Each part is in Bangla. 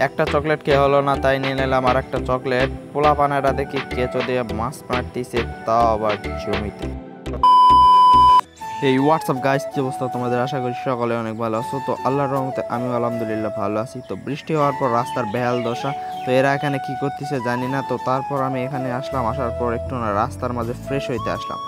একটা চকলেট কে হলো না, তাই নিয়ে নিলাম আর একটা চকলেট। পোলা পানাটা দেখি কেঁচো দিয়ে মাছ মারতেছে, তাও আবার জমিতে। এই হোয়াটসঅ্যাপ গাইস, কি অবস্থা তোমাদের? আশা করি সকলে অনেক ভালো আছো। তো আল্লাহর রহমতে আমিও আলহামদুলিল্লাহ ভালো আছি। তো বৃষ্টি হওয়ার পর রাস্তার বেহাল দশা, তো এরা এখানে কি করতেছে জানি না। তো তারপর আমি এখানে আসলাম, আসার পর একটু না রাস্তার মাঝে ফ্রেশ হইতে আসলাম।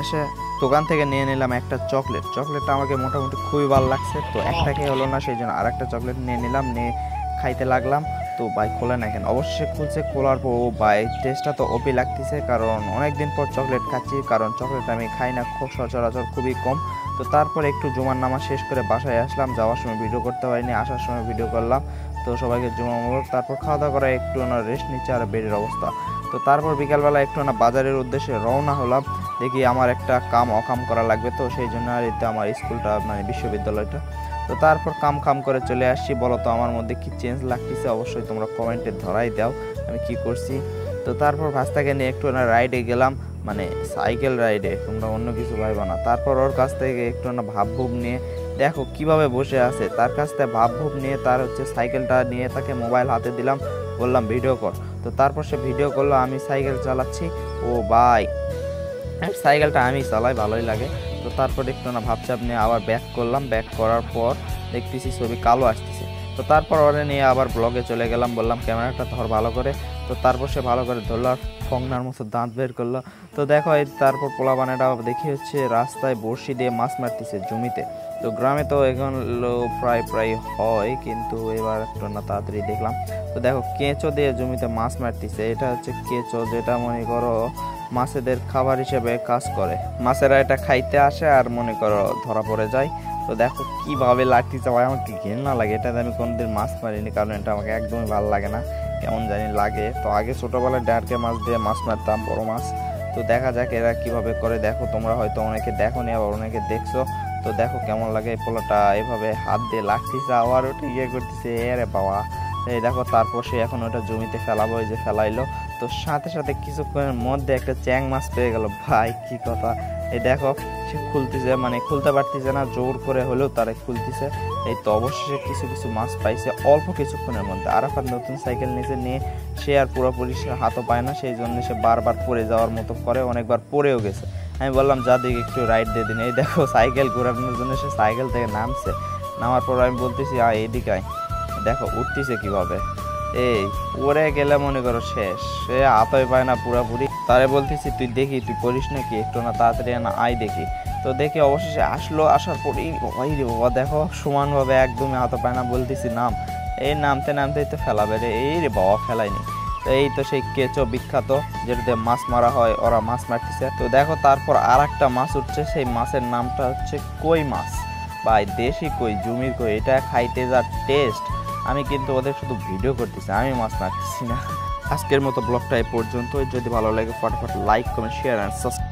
এসে দোকান থেকে নিয়ে নিলাম একটা চকলেটটা আমাকে মোটামুটি খুবই ভালো লাগছে। তো একটাকে হলো না, সেই জন্য আর একটা চকলেট নিয়ে নিলাম, নিয়ে খাইতে লাগলাম। তো ভাই খোলে না কেন? অবশ্যই খুলছে, খোলার পর ভাই টেস্টটা তো ওপি লাগতেছে, কারণ অনেকদিন পর চকলেট খাচ্ছি, কারণ চকলেট আমি খাই না খুব সচরাচর, খুবই কম। তো তারপর একটু জুমার নামাজ শেষ করে বাসায় আসলাম, যাওয়ার সময় ভিডিও করতে পারিনি, আসার সময় ভিডিও করলাম। তো সবাইকে জুমা মুবারক। তারপর খাওয়া দাওয়া করে একটু না রেস্ট নিচ্ছে আর বেডের অবস্থা। তো তারপর বিকালবেলা একটু না বাজারের উদ্দেশ্যে রওনা হলাম। দেখি আমার একটা অকাম করা লাগবে, তো সেই জন্য আর এতে আমার স্কুলটা মানে বিশ্ববিদ্যালয়টা। তো তারপর কাম করে চলে আসছি। বলো তো আমার মধ্যে কি চেঞ্জ লাগতেছে? অবশ্যই তোমরা কমেন্টে ধরাই দাও আমি কি করছি। তো তারপর ভাস্তাকে নিয়ে একটু না রাইডে গেলাম, মানে সাইকেল রাইডে, তোমরা অন্য কিছু ভাইবা না। তারপর ওর কাছ থেকে একটু না ভাবভুব নিয়ে, দেখো কিভাবে বসে আছে, তার কাছ থেকে ভাবভুব নিয়ে তার সাইকেলটা নিয়ে তাকে মোবাইল হাতে দিলাম, বললাম ভিডিও কর। তো তারপর সে ভিডিও করলো, আমি সাইকেল চালাচ্ছি। ও ভাই, সাইকেলটা আমি চালাই, ভালোই লাগে। তো তারপর একটু না ভাবচাপ নিয়ে আবার ব্যাক করলাম, ব্যাক করার পর দেখতেছি ছবি কালো আসতেছে। তো তারপর ওরে নিয়ে আবার ব্লগে চলে গেলাম, বললাম ক্যামেরাটা ধর ভালো করে। তো তারপর সে ভালো করে ধরলো, আর ফংনার মতো দাঁত বের করলো। তো দেখো এই তারপর পোলা বানাটা দেখি রাস্তায় বড়শি দিয়ে মাছ মারতেছে জমিতে। তো গ্রামে তো এগুলো প্রায় হয়, কিন্তু এবার একটু না তাড়াতাড়ি দেখলাম। তো দেখো কেঁচো দিয়ে জমিতে মাছ মারতেছে। এটা কেঁচো, যেটা মনে করো মাছেদের খাবার হিসেবে কাজ করে। মাছেরা এটা খাইতে আসে আর মনে করো ধরা পড়ে যায়। তো দেখো কিভাবে লাগতেছে ভাই, আমাকে ঘেন্না লাগে। এটাতে আমি কোনোদিন মাছ মারিনি, কারণ এটা আমাকে একদমই ভালো লাগে না, কেমন জানি লাগে। তো আগে ছোটোবেলায় ডারকে মাছ দিয়ে মাছ মারতাম, বড় মাছ। তো দেখা যাক এরা কিভাবে করে। দেখো তোমরা হয়তো অনেকে দেখো নি, আবার অনেকে দেখছো। তো দেখো কেমন লাগে। এই পোলাটা এভাবে হাত দিয়ে লাগতেছে, আবার ওটা করতেছে, এরে বাবা। এই দেখো তারপর সে এখন ওটা জমিতে ফেলাবো, এই যে ফেলাইলো। তো সাথে সাথে কিছুক্ষণের মধ্যে একটা চ্যাং মাছ পেয়ে গেল। ভাই কি কথা! এই দেখো সে খুলতেছে, মানে খুলতে পারতেছে না, জোর করে হলেও তারা খুলতেছে। এই তো অবশেষে কিছু মাছ পাইছে অল্প কিছুক্ষণের মধ্যে। আরাফাত নতুন সাইকেল নিচে নিয়ে সে আর পুরোপুরি সে হাতও পায় না, সেই জন্য সে বারবার পড়ে যাওয়ার মতো করে, অনেকবার পড়েও গেছে। আমি বললাম যা দিকে একটু রাইড দিয়ে দিন। এই দেখো সাইকেল ঘোরানোর জন্য সে সাইকেল থেকে নামছে, নামার পর আমি বলতেছি এইদিকে আয়। দেখো উঠতেছে কিভাবে। এই পরে গেলে মনে করো শেষ, সে হাতই পায় না পুরাপুরি। তারে বলতেছি তুই দেখি, তুই করিস নাকি, একটু না তাড়াতাড়ি না আয় দেখি। তো দেখি অবশেষে আসলো, আসার পরেই ওই রে বাবা, দেখো সমানভাবে একদমই হাত পায় না। বলতেছি নাম, এই নামতেই তো ফেলাবে রে। এই রে বাবা, ফেলাইনি। তো এই তো সেই কেঁচো বিখ্যাত, যেটাতে মাছ মারা হয়, ওরা মাছ মারতেছে। তো দেখো তারপর আর একটা মাছ উঠছে, সেই মাছের নামটা কই মাছ। ভাই দেশি কই, জমির কই, এটা খাইতে যা টেস্ট। আমি কিন্তু ওদের শুধু ভিডিও করতেছি, আমি মাছ মারতেছি না। আজকের মতো ব্লগটা এই পর্যন্ত। যদি ভালো লাগে ফটাফট like, comment, share and subscribe.